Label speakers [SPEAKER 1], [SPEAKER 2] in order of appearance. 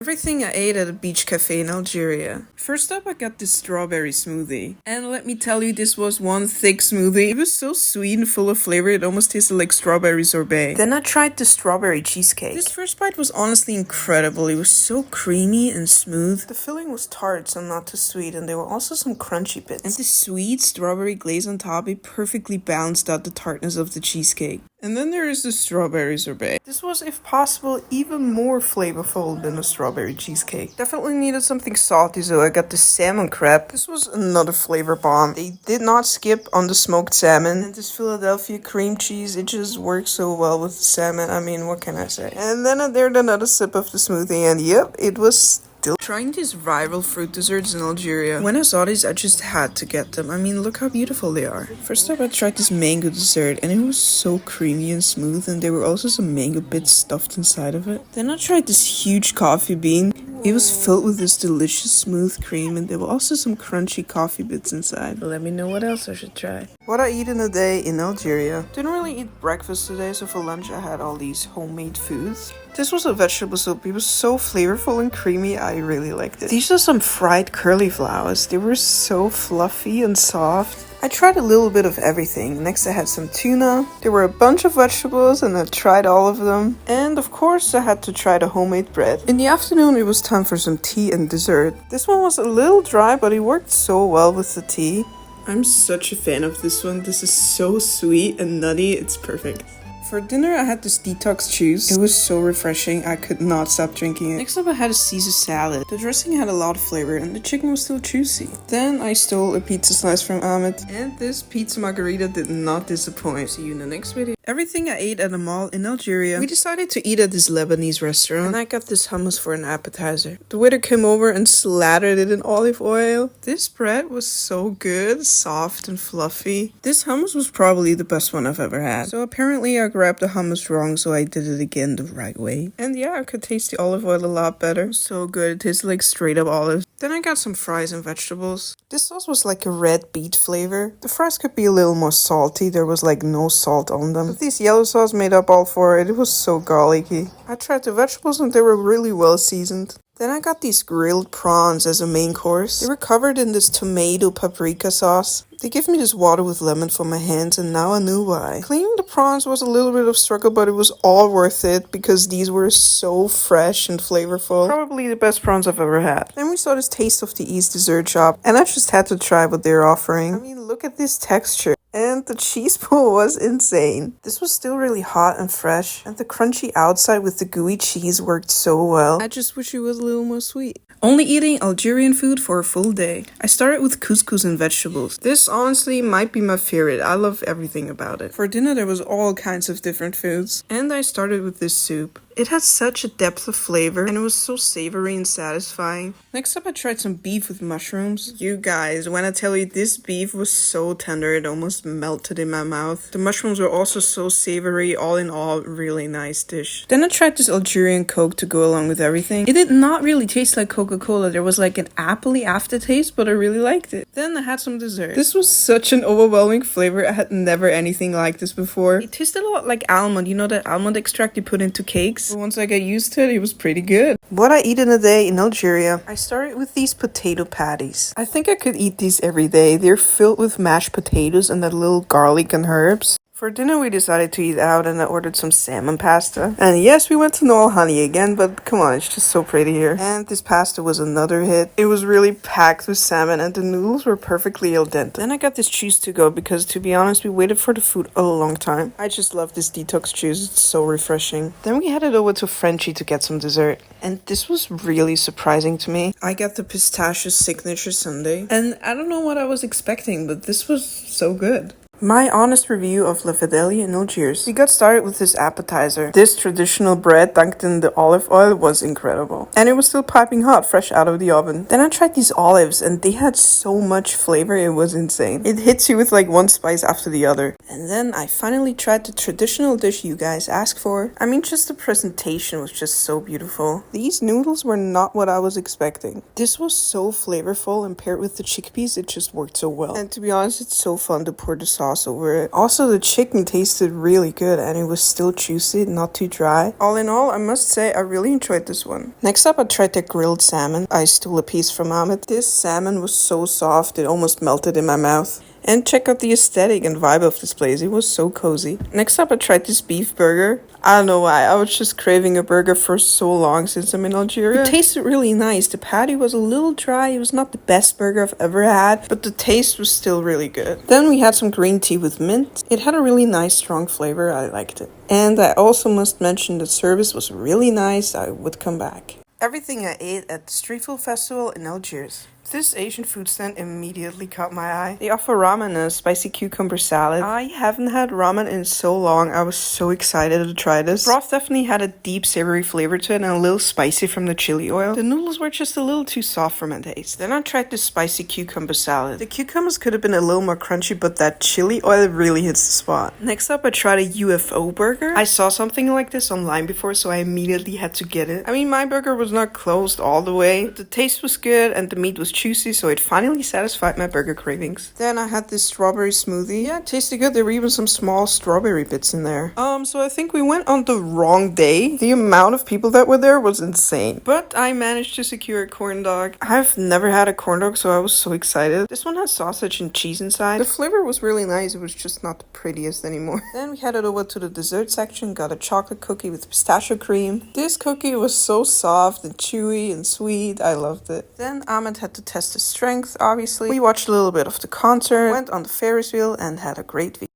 [SPEAKER 1] Everything I ate at a beach cafe in Algeria. First up, I got this strawberry smoothie. And let me tell you, this was one thick smoothie. It was so sweet and full of flavor, it almost tasted like strawberry sorbet. Then I tried the strawberry cheesecake. This first bite was honestly incredible. It was so creamy and smooth. The filling was tart, so not too sweet, and there were also some crunchy bits. And the sweet strawberry glaze on top, it perfectly balanced out the tartness of the cheesecake. And then there is the strawberry sorbet. This was, if possible, even more flavorful than a strawberry cheesecake. Definitely needed something salty, so I got the salmon crab. This was another flavor bomb. They did not skip on the smoked salmon. And this Philadelphia cream cheese, it just works so well with the salmon. I mean, what can I say? And then I dared another sip of the smoothie, and yep, it was still trying these rival fruit desserts in Algeria. When I saw these, I just had to get them. I mean, look how beautiful they are. First up, I tried this mango dessert, and it was so creamy and smooth, and there were also some mango bits stuffed inside of it. Then I tried this huge coffee bean. It was filled with this delicious smooth cream, and there were also some crunchy coffee bits inside. Let me know what else I should try. What I eat in a day in Algeria. Didn't really eat breakfast today, so for lunch I had all these homemade foods. This was a vegetable soup. It was so flavorful and creamy, I really liked it. These are some fried curly flowers. They were so fluffy and soft. I tried a little bit of everything. Next I had some tuna. There were a bunch of vegetables and I tried all of them. And of course I had to try the homemade bread. In the afternoon it was time for some tea and dessert. This one was a little dry, but it worked so well with the tea. I'm such a fan of this one. This is so sweet and nutty. It's perfect. For dinner, I had this detox juice. It was so refreshing, I could not stop drinking it. Next up, I had a Caesar salad. The dressing had a lot of flavor and the chicken was still juicy. Then I stole a pizza slice from Ahmed. And this pizza margarita did not disappoint. See you in the next video. Everything I ate at a mall in Algeria. We decided to eat at this Lebanese restaurant. And I got this hummus for an appetizer. The waiter came over and slathered it in olive oil. This bread was so good, soft and fluffy. This hummus was probably the best one I've ever had. So apparently I grabbed the hummus wrong, so I did it again the right way. And yeah, I could taste the olive oil a lot better. So good, it tasted like straight up olives. Then I got some fries and vegetables. This sauce was like a red beet flavor. The fries could be a little more salty, there was like no salt on them. But this yellow sauce made up all for it, it was so garlicky. I tried the vegetables and they were really well seasoned. Then I got these grilled prawns as a main course. They were covered in this tomato paprika sauce. They gave me this water with lemon for my hands, and now I knew why. Cleaning the prawns was a little bit of struggle, but it was all worth it because these were so fresh and flavorful. Probably the best prawns I've ever had. Then we saw this Taste of the East dessert shop, and I just had to try what they're offering. I mean, look at this texture. And the cheese pool was insane. This was still really hot and fresh, and the crunchy outside with the gooey cheese worked so well. I just wish it was a little more sweet. Only eating Algerian food for a full day. I started with couscous and vegetables. This honestly might be my favorite. I love everything about it. For dinner there was all kinds of different foods. And I started with this soup. It had such a depth of flavor and it was so savory and satisfying. Next up I tried some beef with mushrooms. You guys, when I tell you this beef was so tender it almost melted in my mouth. The mushrooms were also so savory. All in all, really nice dish. Then I tried this Algerian Coke to go along with everything. It did not really taste like Coca-Cola. There was like an appley aftertaste, but I really liked it. Then I had some dessert. This was such an overwhelming flavor. I had never anything like this before. It tasted a lot like almond. You know that almond extract you put into cakes? But once I got used to it, it was pretty good. What I eat in a day in Algeria. I started with these potato patties. I think I could eat these every day. They're filled with mashed potatoes and that little garlic and herbs. For dinner, we decided to eat out and I ordered some salmon pasta. And yes, we went to Noel Honey again, but come on, it's just so pretty here. And this pasta was another hit. It was really packed with salmon and the noodles were perfectly al dente. Then I got this juice to go because, to be honest, we waited for the food a long time. I just love this detox juice, it's so refreshing. Then we headed over to Frenchie to get some dessert. And this was really surprising to me. I got the pistachio signature sundae. And I don't know what I was expecting, but this was so good. My honest review of La Fidélia in Algiers. We got started with this appetizer. This traditional bread dunked in the olive oil was incredible. And it was still piping hot, fresh out of the oven. Then I tried these olives and they had so much flavor, it was insane. It hits you with like one spice after the other. And then I finally tried the traditional dish you guys asked for. I mean, just the presentation was just so beautiful. These noodles were not what I was expecting. This was so flavorful and paired with the chickpeas, it just worked so well. And to be honest, it's so fun to pour the sauce sauce over it. Also, the chicken tasted really good and it was still juicy, not too dry. All in all, I must say I really enjoyed this one. Next up, I tried the grilled salmon. I stole a piece from Ahmed. This salmon was so soft, it almost melted in my mouth. And check out the aesthetic and vibe of this place. It was so cozy. Next up, I tried this beef burger. I don't know why. I was just craving a burger for so long since I'm in Algeria. It tasted really nice. The patty was a little dry. It was not the best burger I've ever had, but the taste was still really good. Then we had some green tea with mint. It had a really nice, strong flavor. I liked it. And I also must mention the service was really nice. I would come back. Everything I ate at the Street Food Festival in Algiers. This Asian food stand immediately caught my eye. They offer ramen and a spicy cucumber salad. I haven't had ramen in so long. I was so excited to try this. The broth definitely had a deep savory flavor to it and a little spicy from the chili oil. The noodles were just a little too soft for my taste. Then I tried this spicy cucumber salad. The cucumbers could have been a little more crunchy, but that chili oil really hits the spot. Next up, I tried a UFO burger. I saw something like this online before, so I immediately had to get it. I mean, my burger was not closed all the way. The taste was good and the meat was juicy, so it finally satisfied my burger cravings. Then I had this strawberry smoothie. Yeah, it tasted good. There were even some small strawberry bits in there. So I think we went on the wrong day. The amount of people that were there was insane. But I managed to secure a corn dog. I've never had a corn dog, so I was so excited. This one has sausage and cheese inside. The flavor was really nice. It was just not the prettiest anymore. Then we headed over to the dessert section, got a chocolate cookie with pistachio cream. This cookie was so soft and chewy and sweet. I loved it. Then Ahmed had to test his strength, obviously. We watched a little bit of the concert, went on the Ferris wheel, and had a great week.